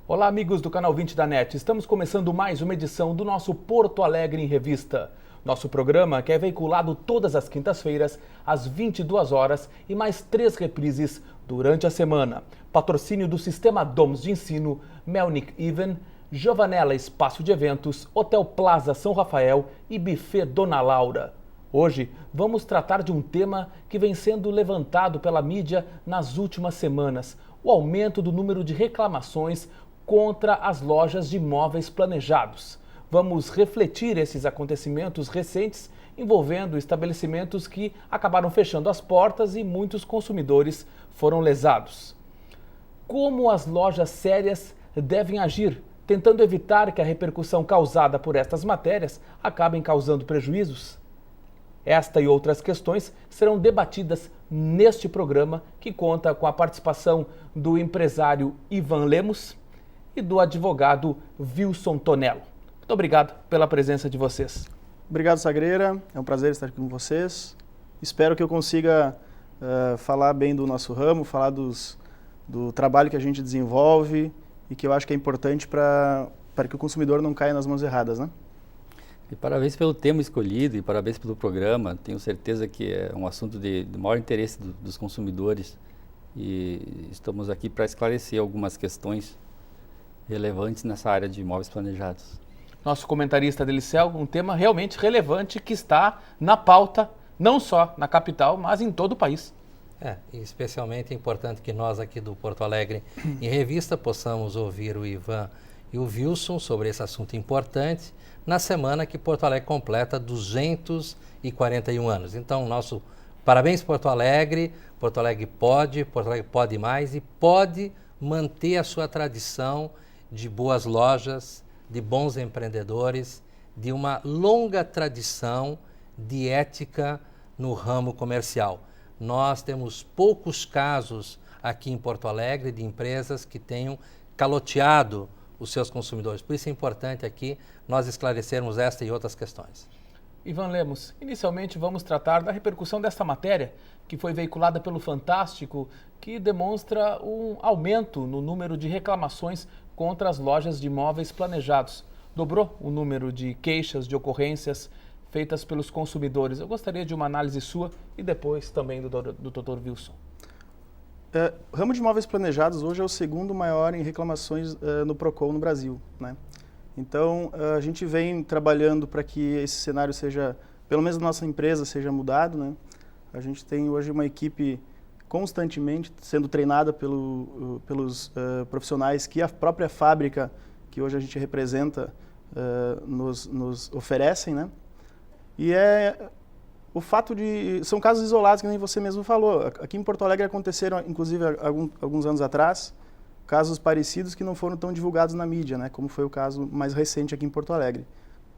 Olá, amigos do canal 20 da NET. Estamos começando mais uma edição do nosso Porto Alegre em Revista. Nosso programa que é veiculado todas as quintas-feiras, às 22 horas e mais 3 reprises durante a semana. Patrocínio do Sistema Domus de Ensino, Melnick Even, Giovanella Espaço de Eventos, Hotel Plaza São Rafael e Buffet Dona Laura. Hoje vamos tratar de um tema que vem sendo levantado pela mídia nas últimas semanas: o aumento do número de reclamações contra as lojas de imóveis planejados. Vamos refletir esses acontecimentos recentes envolvendo estabelecimentos que acabaram fechando as portas e muitos consumidores foram lesados. Como as lojas sérias devem agir, tentando evitar que a repercussão causada por estas matérias acabem causando prejuízos? Esta e outras questões serão debatidas neste programa, que conta com a participação do empresário Ivan Lemos e do advogado Wilson Tonello. Muito obrigado pela presença de vocês. Obrigado, Sagreira. É um prazer estar aqui com vocês. Espero que eu consiga falar bem do nosso ramo, falar do trabalho que a gente desenvolve e que eu acho que é importante para que o consumidor não caia nas mãos erradas, né? E parabéns pelo tema escolhido e parabéns pelo programa. Tenho certeza que é um assunto de maior interesse dos consumidores e estamos aqui para esclarecer algumas questões relevantes nessa área de imóveis planejados. Nosso comentarista Delicel, um tema realmente relevante que está na pauta, não só na capital, mas em todo o país. E especialmente é importante que nós aqui do Porto Alegre em Revista possamos ouvir o Ivan e o Wilson sobre esse assunto importante na semana que Porto Alegre completa 241 anos. Então, nosso parabéns Porto Alegre pode mais e pode manter a sua tradição de boas lojas, de bons empreendedores, de uma longa tradição de ética no ramo comercial. Nós temos poucos casos aqui em Porto Alegre de empresas que tenham caloteado os seus consumidores. Por isso é importante aqui nós esclarecermos esta e outras questões. Ivan Lemos, inicialmente vamos tratar da repercussão desta matéria que foi veiculada pelo Fantástico, que demonstra um aumento no número de reclamações contra as lojas de imóveis planejados. Dobrou o número de queixas, de ocorrências feitas pelos consumidores. Eu gostaria de uma análise sua e depois também do Dr. Wilson. O ramo de imóveis planejados hoje é o segundo maior em reclamações no Procon no Brasil, né? Então, a gente vem trabalhando para que esse cenário seja, pelo menos na nossa empresa, seja mudado, né? A gente tem hoje uma equipe constantemente sendo treinada pelos profissionais que a própria fábrica, que hoje a gente representa, nos oferecem, né? E o fato são casos isolados, que nem você mesmo falou. Aqui em Porto Alegre aconteceram, inclusive, alguns anos atrás, casos parecidos que não foram tão divulgados na mídia, né? Como foi o caso mais recente aqui em Porto Alegre,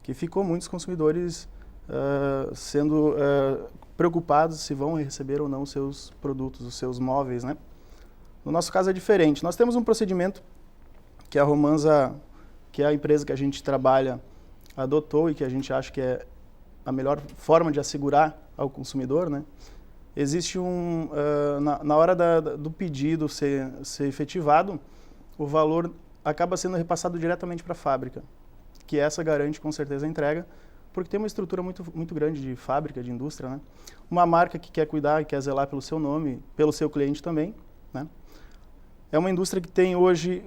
que ficou muitos consumidores sendo preocupados se vão receber ou não os seus produtos, os seus móveis, né? No nosso caso é diferente. Nós temos um procedimento que a Romanza, que é a empresa que a gente trabalha, adotou e que a gente acha que é a melhor forma de assegurar ao consumidor, né? Existe na hora do pedido ser efetivado, o valor acaba sendo repassado diretamente para a fábrica, que essa garante com certeza a entrega, porque tem uma estrutura muito, muito grande de fábrica, de indústria, né? Uma marca que quer cuidar e quer zelar pelo seu nome, pelo seu cliente também, né? É uma indústria que tem hoje,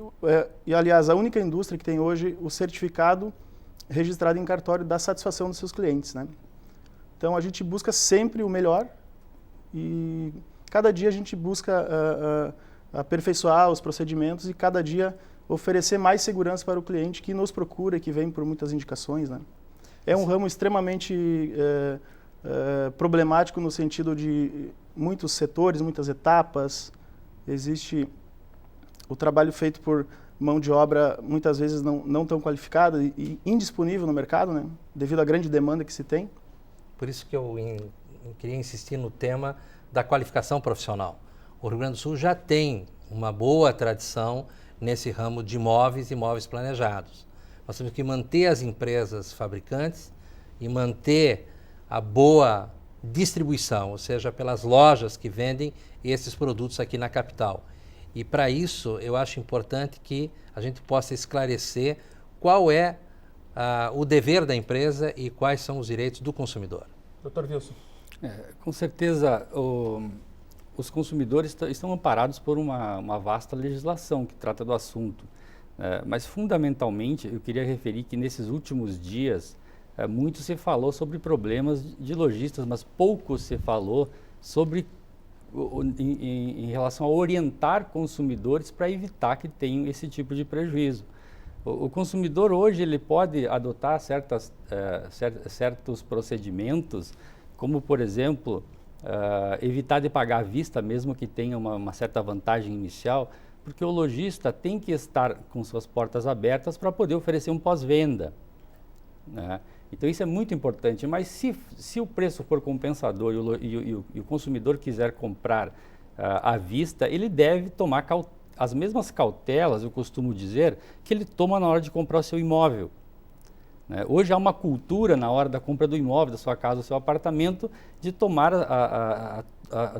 e aliás, a única indústria que tem hoje o certificado registrado em cartório da satisfação dos seus clientes, né? Então a gente busca sempre o melhor e cada dia a gente busca aperfeiçoar os procedimentos e cada dia oferecer mais segurança para o cliente que nos procura, que vem por muitas indicações, né? É um ramo extremamente problemático no sentido de muitos setores, muitas etapas. Existe o trabalho feito por mão de obra muitas vezes não tão qualificada e indisponível no mercado, né? Devido à grande demanda que se tem. Por isso que eu queria insistir no tema da qualificação profissional. O Rio Grande do Sul já tem uma boa tradição nesse ramo de imóveis e imóveis planejados. Nós temos que manter as empresas fabricantes e manter a boa distribuição, ou seja, pelas lojas que vendem esses produtos aqui na capital. E para isso eu acho importante que a gente possa esclarecer qual é o dever da empresa e quais são os direitos do consumidor. Dr. Wilson. Com certeza, os consumidores estão amparados por uma vasta legislação que trata do assunto. Mas, fundamentalmente, eu queria referir que nesses últimos dias, muito se falou sobre problemas de lojistas, mas pouco se falou sobre em relação a orientar consumidores para evitar que tenham esse tipo de prejuízo. O consumidor hoje ele pode adotar certos procedimentos, como, por exemplo, evitar de pagar à vista, mesmo que tenha uma certa vantagem inicial, porque o lojista tem que estar com suas portas abertas para poder oferecer um pós-venda, né? Então isso é muito importante, mas se o preço for compensador e o consumidor quiser comprar à vista, ele deve tomar as mesmas cautelas, eu costumo dizer, que ele toma na hora de comprar o seu imóvel. Hoje há uma cultura na hora da compra do imóvel, da sua casa, do seu apartamento, de tomar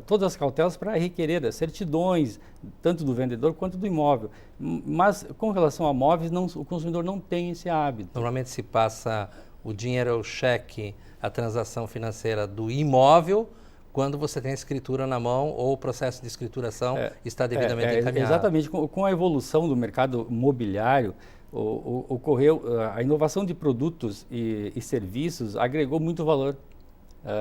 todas as cautelas para requerer certidões, tanto do vendedor quanto do imóvel. Mas com relação a móveis, o consumidor não tem esse hábito. Normalmente se passa o dinheiro, o cheque, a transação financeira do imóvel, quando você tem a escritura na mão ou o processo de escrituração está devidamente encaminhado. Exatamente. Com a evolução do mercado imobiliário, ocorreu a inovação de produtos e serviços agregou muito valor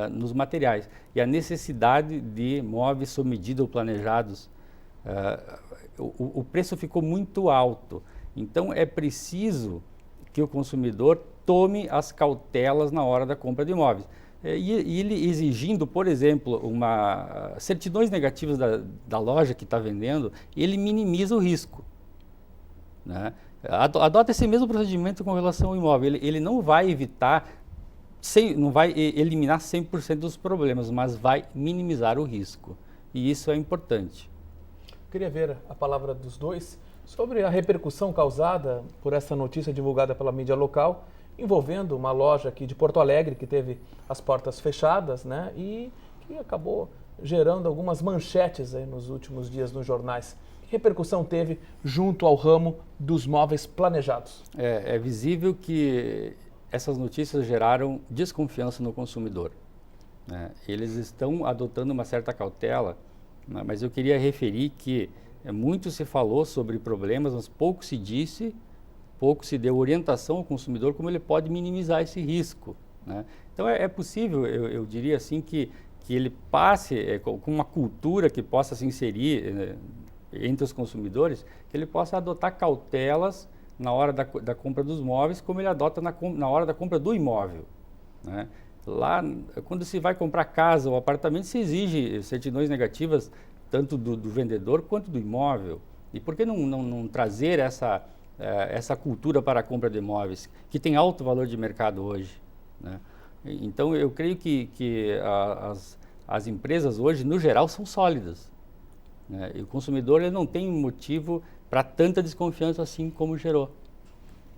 nos materiais. E a necessidade de móveis sob medida ou planejados, o preço ficou muito alto. Então, é preciso que o consumidor tome as cautelas na hora da compra de imóveis. E ele exigindo, por exemplo, certidões negativas da loja que está vendendo, ele minimiza o risco, né? Adota esse mesmo procedimento com relação ao imóvel. Ele não vai não vai eliminar 100% dos problemas, mas vai minimizar o risco. E isso é importante. Queria ver a palavra dos dois sobre a repercussão causada por essa notícia divulgada pela mídia local, envolvendo uma loja aqui de Porto Alegre que teve as portas fechadas, né, e que acabou gerando algumas manchetes aí nos últimos dias nos jornais. Que repercussão teve junto ao ramo dos móveis planejados? É visível que essas notícias geraram desconfiança no consumidor, né? Eles estão adotando uma certa cautela, né, mas eu queria referir que muito se falou sobre problemas, mas pouco se deu orientação ao consumidor como ele pode minimizar esse risco, né? Então é possível, eu diria assim, que ele passe com uma cultura que possa se inserir entre os consumidores, que ele possa adotar cautelas na hora da compra dos móveis, como ele adota na hora da compra do imóvel, né? Lá, quando se vai comprar casa ou apartamento, se exige certidões negativas tanto do vendedor quanto do imóvel. E por que não trazer essa cultura para a compra de imóveis, que tem alto valor de mercado hoje, né? Então, eu creio que as empresas hoje, no geral, são sólidas, né? E o consumidor ele não tem motivo para tanta desconfiança assim como gerou.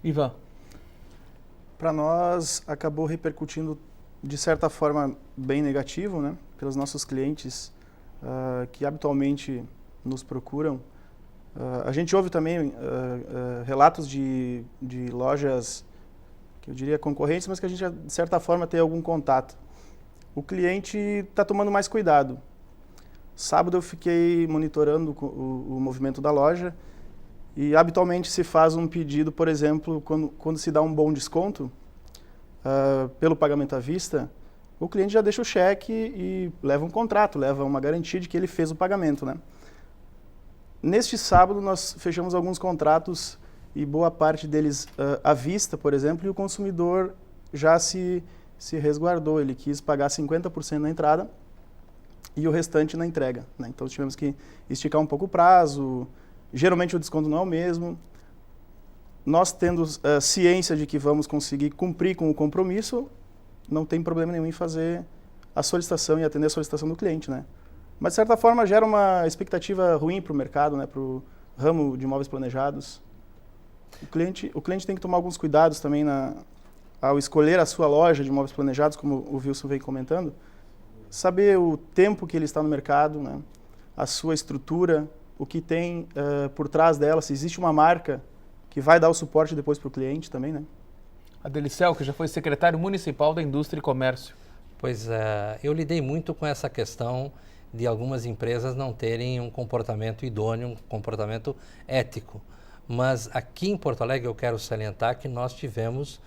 Ivan? Para nós, acabou repercutindo de certa forma bem negativo, né? Pelos nossos clientes que habitualmente nos procuram. A gente ouve também relatos de lojas, que eu diria concorrentes, mas que a gente, de certa forma, tem algum contato. O cliente está tomando mais cuidado. Sábado eu fiquei monitorando o movimento da loja e habitualmente se faz um pedido, por exemplo, quando se dá um bom desconto pelo pagamento à vista, o cliente já deixa o cheque e leva um contrato, leva uma garantia de que ele fez o pagamento, né? Neste sábado nós fechamos alguns contratos e boa parte deles à vista, por exemplo, e o consumidor já se resguardou, ele quis pagar 50% na entrada e o restante na entrega, né? Então tivemos que esticar um pouco o prazo, geralmente o desconto não é o mesmo. Nós tendo ciência de que vamos conseguir cumprir com o compromisso, não tem problema nenhum em fazer a solicitação e atender a solicitação do cliente, né? Mas, de certa forma, gera uma expectativa ruim para o mercado, né? Para o ramo de imóveis planejados. O cliente tem que tomar alguns cuidados também ao escolher a sua loja de imóveis planejados, como o Wilson vem comentando, saber o tempo que ele está no mercado, né? A sua estrutura, o que tem por trás dela, se existe uma marca que vai dar o suporte depois para o cliente também, né? Adelicel, que já foi secretário municipal da Indústria e Comércio. Pois eu lidei muito com essa questão de algumas empresas não terem um comportamento idôneo, um comportamento ético. Mas aqui em Porto Alegre eu quero salientar que nós tivemos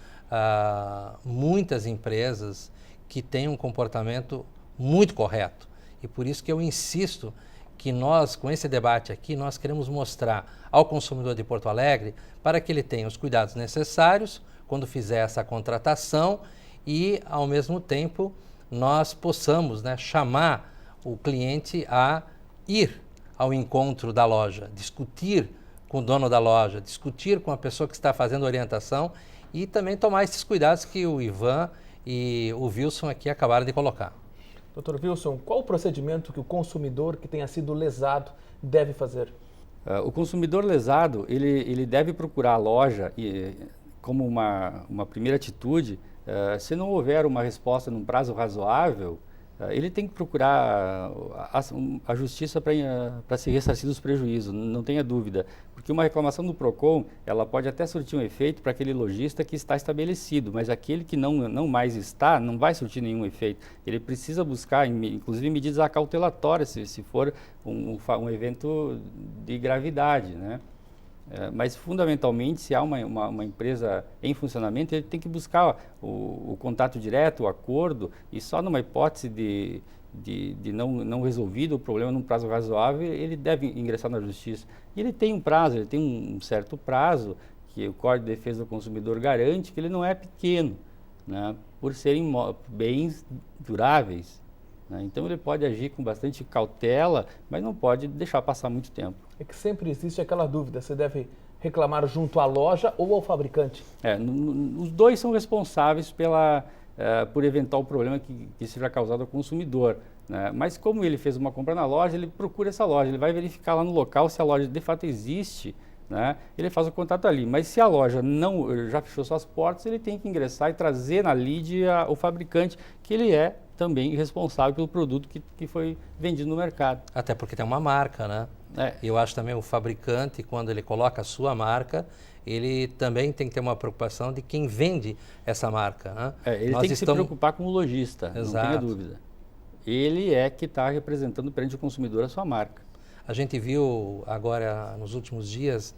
muitas empresas que têm um comportamento muito correto. E por isso que eu insisto que nós, com esse debate aqui, nós queremos mostrar ao consumidor de Porto Alegre para que ele tenha os cuidados necessários quando fizer essa contratação e, ao mesmo tempo, nós possamos, né, chamar o cliente a ir ao encontro da loja, discutir com o dono da loja, discutir com a pessoa que está fazendo orientação e também tomar esses cuidados que o Ivan e o Wilson aqui acabaram de colocar. Dr. Wilson, qual o procedimento que o consumidor que tenha sido lesado deve fazer? O consumidor lesado, ele deve procurar a loja como uma primeira atitude. Se não houver uma resposta num prazo razoável, ele tem que procurar a justiça para se ressarcir dos prejuízos, não tenha dúvida. Porque uma reclamação do PROCON, ela pode até surtir um efeito para aquele lojista que está estabelecido, mas aquele que não mais está, não vai surtir nenhum efeito. Ele precisa buscar, inclusive, medidas acautelatórias, se for um evento de gravidade, né? Mas, fundamentalmente, se há uma empresa em funcionamento, ele tem que buscar o contato direto, o acordo, e só numa hipótese de não resolvido o problema num prazo razoável, ele deve ingressar na justiça. E ele tem um prazo, ele tem um certo prazo, que o Código de Defesa do Consumidor garante que ele não é pequeno, né, por serem bens duráveis. Então ele pode agir com bastante cautela, mas não pode deixar passar muito tempo. É que sempre existe aquela dúvida, você deve reclamar junto à loja ou ao fabricante? Os dois são responsáveis por eventual problema que seja causado ao consumidor, né? Mas como ele fez uma compra na loja, ele procura essa loja, ele vai verificar lá no local se a loja de fato existe, né? Ele faz o contato ali, mas se a loja já fechou suas portas, ele tem que ingressar e trazer na lide o fabricante, que ele é também responsável pelo produto que foi vendido no mercado. Até porque tem uma marca, né? Eu acho também o fabricante, quando ele coloca a sua marca, ele também tem que ter uma preocupação de quem vende essa marca, né? Ele tem que se preocupar com o lojista, Exato. Não tenha dúvida. Ele é que está representando perante o consumidor a sua marca. A gente viu agora, nos últimos dias,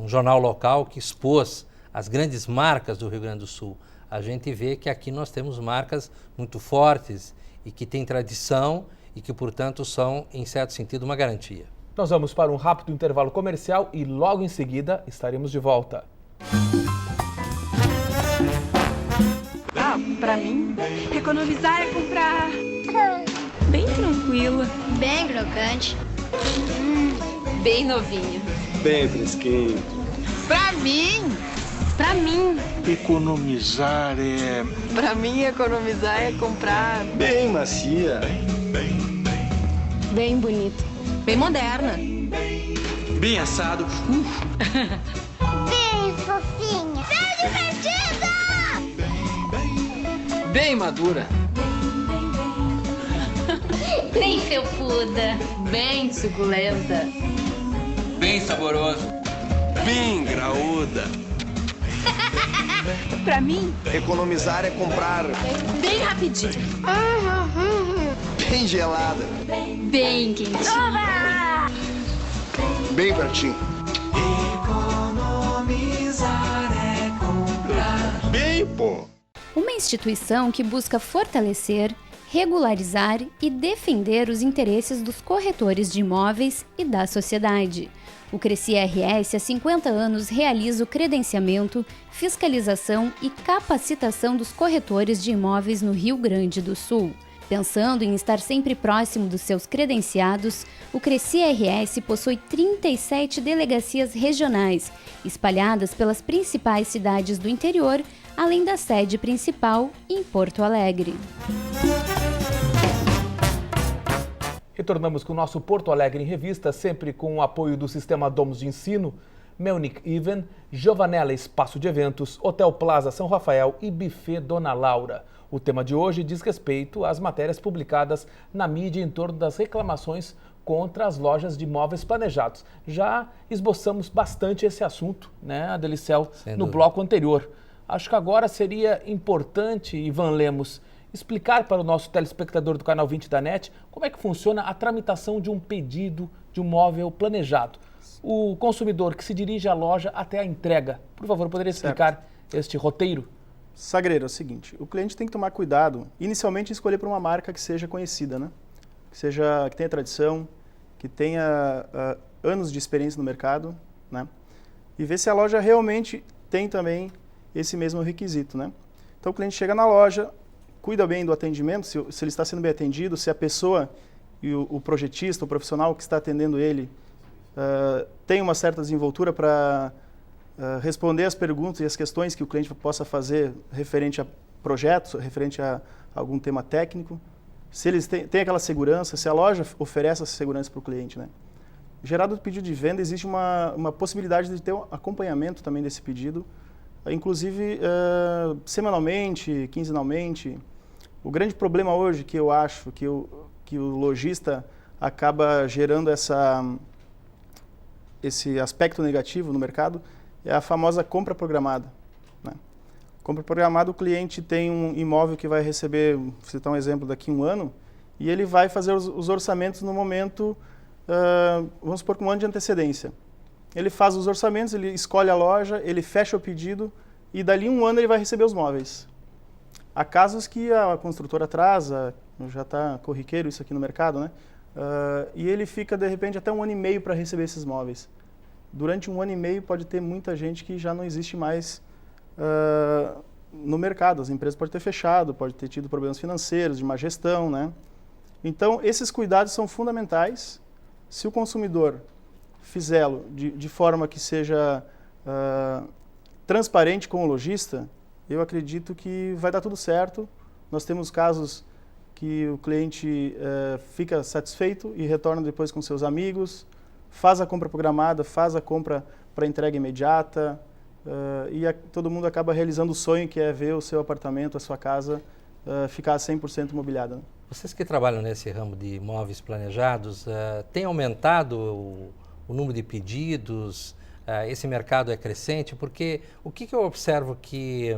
um jornal local que expôs as grandes marcas do Rio Grande do Sul. A gente vê que aqui nós temos marcas muito fortes e que têm tradição e que, portanto, são, em certo sentido, uma garantia. Nós vamos para um rápido intervalo comercial e logo em seguida estaremos de volta. Pra mim, economizar é comprar bem tranquila, bem crocante, bem novinha, bem fresquinho. Pra mim, economizar é... Pra mim, economizar é comprar bem macia, bem bonita, bem moderna, bem assado, bem fofinha, bem divertida, bem madura, bem felpuda, bem suculenta, bem saboroso, bem graúda. Pra mim, economizar é comprar bem rapidinho, bem gelada, bem quentinho, bem pertinho. Economizar é comprar Bem, pô. Uma instituição que busca fortalecer, regularizar e defender os interesses dos corretores de imóveis e da sociedade. O Cresci RS há 50 anos realiza o credenciamento, fiscalização e capacitação dos corretores de imóveis no Rio Grande do Sul. Pensando em estar sempre próximo dos seus credenciados, o Cresci RS possui 37 delegacias regionais, espalhadas pelas principais cidades do interior, além da sede principal em Porto Alegre. Retornamos com o nosso Porto Alegre em Revista, sempre com o apoio do Sistema Domos de Ensino, Melnick Even, Giovanella Espaço de Eventos, Hotel Plaza São Rafael e Buffet Dona Laura. O tema de hoje diz respeito às matérias publicadas na mídia em torno das reclamações contra as lojas de móveis planejados. Já esboçamos bastante esse assunto, né, Adelicel, no bloco anterior. Acho que agora seria importante, Ivan Lemos, explicar para o nosso telespectador do Canal 20 da NET como é que funciona a tramitação de um pedido de um móvel planejado. O consumidor que se dirige à loja até a entrega. Por favor, poderia explicar este roteiro? Sagreiro, é o seguinte, o cliente tem que tomar cuidado, inicialmente, em escolher por uma marca que seja conhecida, né? Que tenha tradição, que tenha anos de experiência no mercado, né? E ver se a loja realmente tem também esse mesmo requisito, né? Então o cliente chega na loja, cuida bem do atendimento, se ele está sendo bem atendido, se a pessoa e o projetista, o profissional que está atendendo ele, tem uma certa desenvoltura para responder as perguntas e as questões que o cliente possa fazer referente a projetos, referente a algum tema técnico, se eles têm aquela segurança, se a loja oferece essa segurança para o cliente, né? Gerado o pedido de venda, existe uma possibilidade de ter um acompanhamento também desse pedido, inclusive semanalmente, quinzenalmente. O grande problema hoje que eu acho que o lojista acaba gerando esse aspecto negativo no mercado é a famosa compra programada, né? Compra programada, o cliente tem um imóvel que vai receber, vou citar um exemplo, daqui a um ano, e ele vai fazer os orçamentos no momento, vamos supor, com um ano de antecedência. Ele faz os orçamentos, ele escolhe a loja, ele fecha o pedido e dali um ano ele vai receber os móveis. Há casos que a construtora atrasa, já está corriqueiro isso aqui no mercado, né? E ele fica, de repente, até um ano e meio para receber esses móveis. Durante um ano e meio pode ter muita gente que já não existe mais no mercado. As empresas podem ter fechado, pode ter tido problemas financeiros, de má gestão, né? Então, esses cuidados são fundamentais. Se o consumidor fizê-lo de forma que seja transparente com o lojista, eu acredito que vai dar tudo certo. Nós temos casos que o cliente fica satisfeito e retorna depois com seus amigos, faz a compra programada, faz a compra para entrega imediata, todo mundo acaba realizando o sonho que é ver o seu apartamento, a sua casa ficar 100% mobiliada, né? Vocês que trabalham nesse ramo de imóveis planejados, tem aumentado o número de pedidos? Esse mercado é crescente? Porque o que eu observo que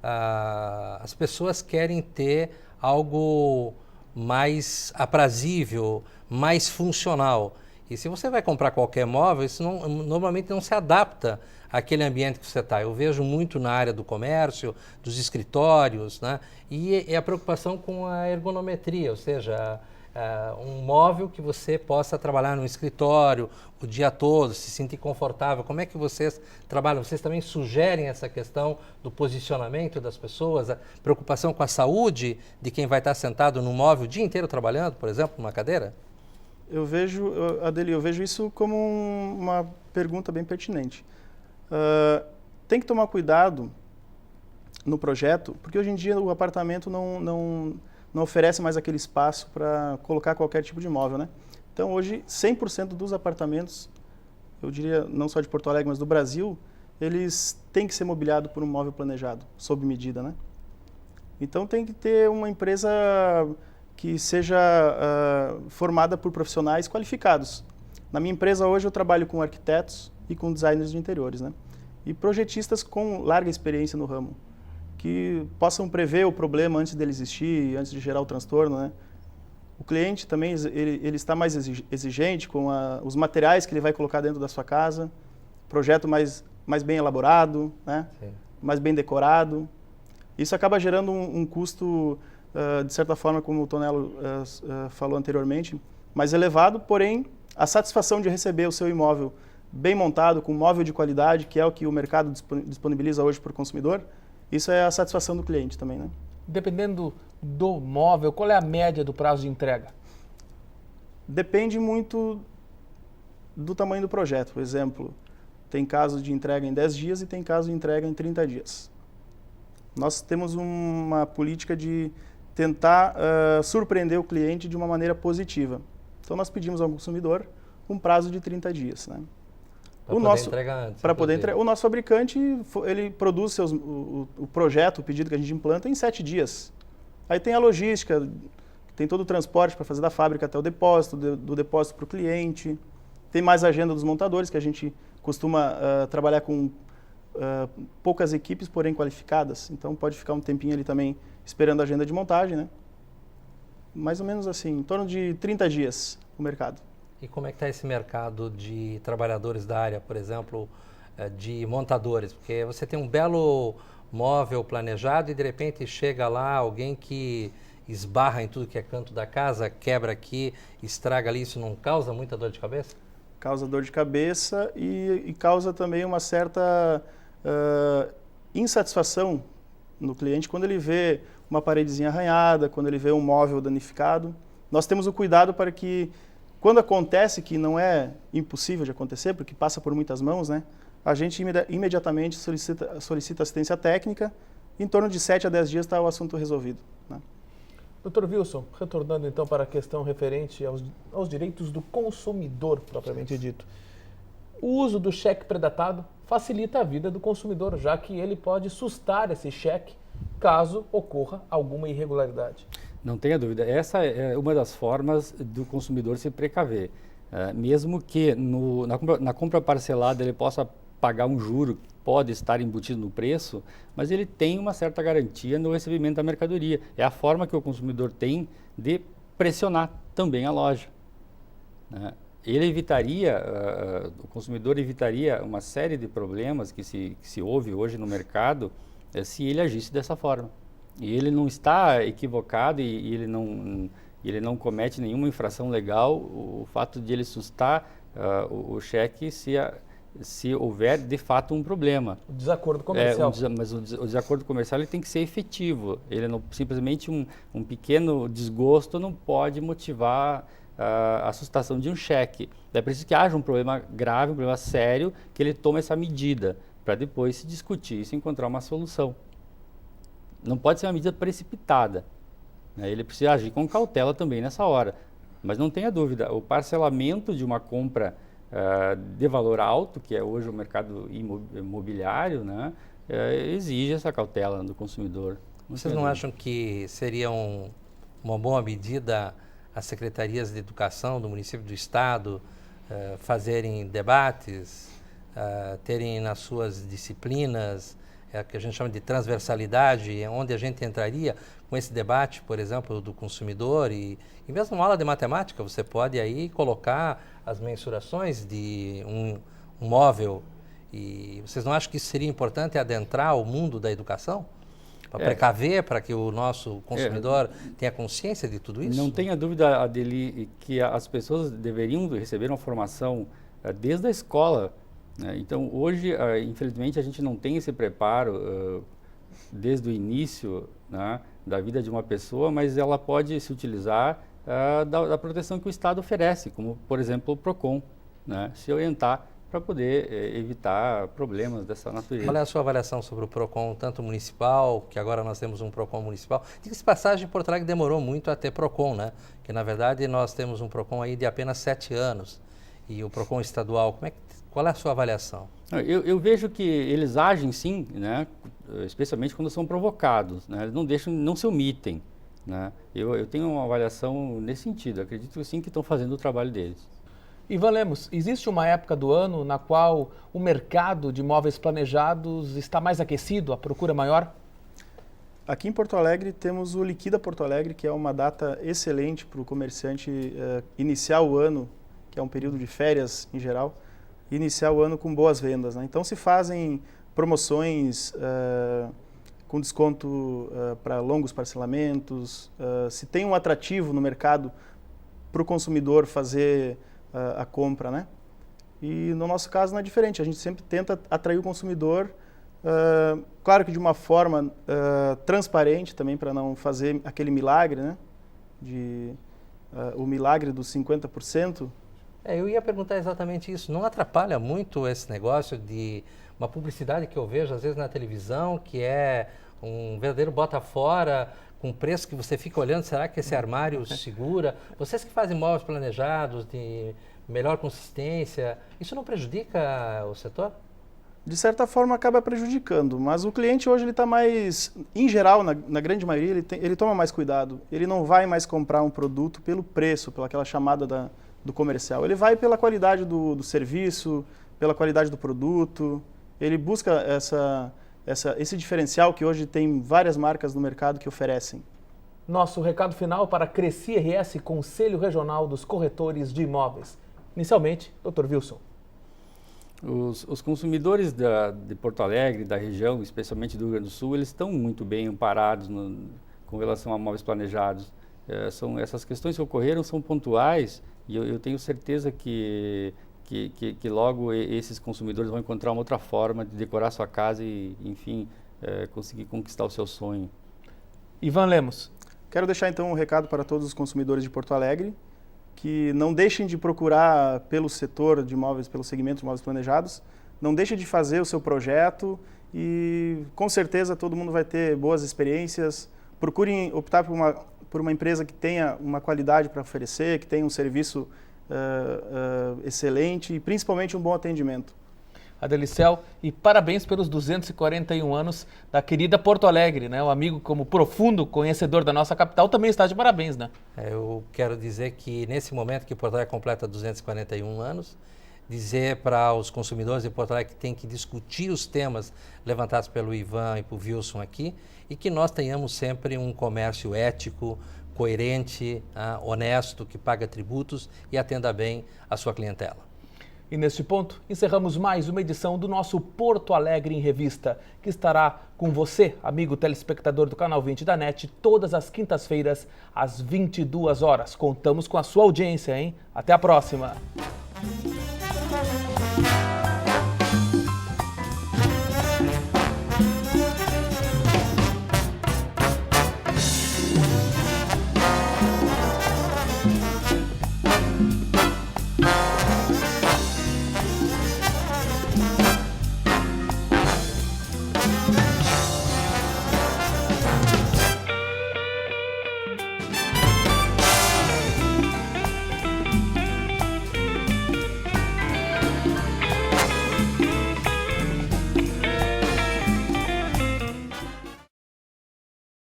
as pessoas querem ter algo mais aprazível, mais funcional. E se você vai comprar qualquer móvel, isso normalmente não se adapta àquele ambiente que você está. Eu vejo muito na área do comércio, dos escritórios, né? E a preocupação com a ergonometria, ou seja, um móvel que você possa trabalhar no escritório o dia todo, se sentir confortável. Como é que vocês trabalham? Vocês também sugerem essa questão do posicionamento das pessoas, a preocupação com a saúde de quem vai estar sentado no móvel o dia inteiro trabalhando, por exemplo, numa cadeira? Eu vejo isso como uma pergunta bem pertinente. Tem que tomar cuidado no projeto, porque hoje em dia o apartamento não oferece mais aquele espaço para colocar qualquer tipo de móvel, né? Então hoje 100% dos apartamentos, eu diria não só de Porto Alegre, mas do Brasil, eles têm que ser mobiliados por um móvel planejado, sob medida, né? Então tem que ter uma empresa que seja formada por profissionais qualificados. Na minha empresa hoje eu trabalho com arquitetos e com designers de interiores, né? E projetistas com larga experiência no ramo, que possam prever o problema antes dele existir, antes de gerar o transtorno, né? O cliente também ele está mais exigente com os materiais que ele vai colocar dentro da sua casa, projeto mais bem elaborado, né? Mais bem decorado. Isso acaba gerando um custo, de certa forma, como o Tonello falou anteriormente, mais elevado, porém a satisfação de receber o seu imóvel bem montado, com móvel de qualidade, que é o que o mercado disponibiliza hoje para o consumidor, isso é a satisfação do cliente também, né? Dependendo do móvel, qual é a média do prazo de entrega? Depende muito do tamanho do projeto. Por exemplo, tem casos de entrega em 10 dias e tem casos de entrega em 30 dias. Nós temos uma política de tentar surpreender o cliente de uma maneira positiva. Então, nós pedimos ao consumidor um prazo de 30 dias, né? Para poder entregar. O nosso fabricante, ele produz o projeto, o pedido que a gente implanta em 7 dias. Aí tem a logística, tem todo o transporte para fazer da fábrica até o depósito, do depósito para o cliente. Tem mais a agenda dos montadores, que a gente costuma trabalhar com poucas equipes, porém qualificadas. Então pode ficar um tempinho ali também esperando a agenda de montagem, né? Mais ou menos assim, em torno de 30 dias o mercado. E como é que está esse mercado de trabalhadores da área, por exemplo, de montadores? Porque você tem um belo móvel planejado e de repente chega lá alguém que esbarra em tudo que é canto da casa, quebra aqui, estraga ali, isso não causa muita dor de cabeça? Causa dor de cabeça e causa também uma certa insatisfação no cliente quando ele vê uma paredezinha arranhada, quando ele vê um móvel danificado. Nós temos o cuidado para que, quando acontece, que não é impossível de acontecer, porque passa por muitas mãos, né? A gente imediatamente solicita assistência técnica, e em torno de 7 a 10 dias está o assunto resolvido, né? Dr. Wilson, retornando então para a questão referente aos direitos do consumidor, propriamente dito. O uso do cheque predatado facilita a vida do consumidor, já que ele pode sustar esse cheque caso ocorra alguma irregularidade. Não tenha dúvida, essa é uma das formas do consumidor se precaver. Mesmo que na compra parcelada ele possa pagar um juro que pode estar embutido no preço, mas ele tem uma certa garantia no recebimento da mercadoria. É a forma que o consumidor tem de pressionar também a loja, né? O consumidor evitaria uma série de problemas que se ouve hoje no mercado se ele agisse dessa forma. E ele não está equivocado e ele não comete nenhuma infração legal o fato de ele sustar o cheque se houver de fato um problema. O desacordo comercial. Mas o desacordo comercial ele tem que ser efetivo. Ele não, simplesmente um pequeno desgosto não pode motivar a sustação de um cheque. É preciso que haja um problema grave, um problema sério, que ele tome essa medida para depois se discutir e se encontrar uma solução. Não pode ser uma medida precipitada, né? Ele precisa agir com cautela também nessa hora. Mas não tenha dúvida, o parcelamento de uma compra de valor alto, que é hoje o mercado imobiliário, né, exige essa cautela do consumidor. Vocês não acham que seria uma boa medida as secretarias de educação do município, do estado, fazerem debates, terem nas suas disciplinas, que a gente chama de transversalidade, onde a gente entraria com esse debate, por exemplo, do consumidor e mesmo numa aula de matemática, você pode aí colocar as mensurações de um móvel. E vocês não acham que isso seria importante adentrar o mundo da educação? Para precaver, para que o nosso consumidor tenha consciência de tudo isso? Não tenha dúvida, Adeli, que as pessoas deveriam receber uma formação desde a escola, né? Então, hoje, infelizmente, a gente não tem esse preparo desde o início, né, da vida de uma pessoa, mas ela pode se utilizar da proteção que o Estado oferece, como, por exemplo, o PROCON, né, se orientar para poder evitar problemas dessa natureza. Qual é a sua avaliação sobre o PROCON, tanto municipal, que agora nós temos um PROCON municipal? Diga-se passagem, Porto Alegre demorou muito a ter PROCON, né? Que na verdade nós temos um PROCON aí de apenas 7 anos. E o PROCON estadual, qual é a sua avaliação? Eu vejo que eles agem sim, né? Especialmente quando são provocados, né? Eles não se omitem, né? Eu tenho uma avaliação nesse sentido, acredito sim que estão fazendo o trabalho deles. Ivan Lemos, existe uma época do ano na qual o mercado de imóveis planejados está mais aquecido, a procura maior? Aqui em Porto Alegre temos o Liquida Porto Alegre, que é uma data excelente para o comerciante iniciar o ano, que é um período de férias em geral, iniciar o ano com boas vendas, né? Então se fazem promoções com desconto para longos parcelamentos, se tem um atrativo no mercado para o consumidor fazer a compra, né? E no nosso caso não é diferente, a gente sempre tenta atrair o consumidor, claro que de uma forma transparente também, para não fazer aquele milagre, né? O milagre dos 50%. Eu ia perguntar exatamente isso, não atrapalha muito esse negócio de uma publicidade que eu vejo às vezes na televisão, que é um verdadeiro bota fora, com preço que você fica olhando, será que esse armário segura? Vocês que fazem móveis planejados, de melhor consistência, isso não prejudica o setor? de certa forma acaba prejudicando, mas o cliente hoje ele está mais, em geral, na grande maioria, ele toma mais cuidado. Ele não vai mais comprar um produto pelo preço, pela aquela chamada do comercial. Ele vai pela qualidade do serviço, pela qualidade do produto. Ele busca esse diferencial que hoje tem várias marcas no mercado que oferecem. Nosso recado final para a Cresci RS, Conselho Regional dos Corretores de Imóveis. Inicialmente, Dr. Wilson. Os consumidores de Porto Alegre, da região, especialmente do Rio Grande do Sul, eles estão muito bem amparados com relação a móveis planejados. Essas questões que ocorreram são pontuais e eu tenho certeza que logo esses consumidores vão encontrar uma outra forma de decorar sua casa e, enfim, conseguir conquistar o seu sonho. Ivan Lemos. Quero deixar então um recado para todos os consumidores de Porto Alegre, que não deixem de procurar pelo setor de imóveis, pelo segmento de imóveis planejados, não deixem de fazer o seu projeto e com certeza todo mundo vai ter boas experiências. Procurem optar por uma empresa que tenha uma qualidade para oferecer, que tenha um serviço excelente e principalmente um bom atendimento. Adelicel, e parabéns pelos 241 anos da querida Porto Alegre, né? O amigo, como profundo conhecedor da nossa capital, também está de parabéns, né? Eu quero dizer que nesse momento que Porto Alegre completa 241 anos, dizer para os consumidores de Porto Alegre que tem que discutir os temas levantados pelo Ivan e pelo Wilson aqui e que nós tenhamos sempre um comércio ético, coerente, honesto, que paga tributos e atenda bem a sua clientela. E neste ponto, encerramos mais uma edição do nosso Porto Alegre em Revista, que estará com você, amigo telespectador do Canal 20 da NET, todas as quintas-feiras, às 22 horas. Contamos com a sua audiência, hein? Até a próxima!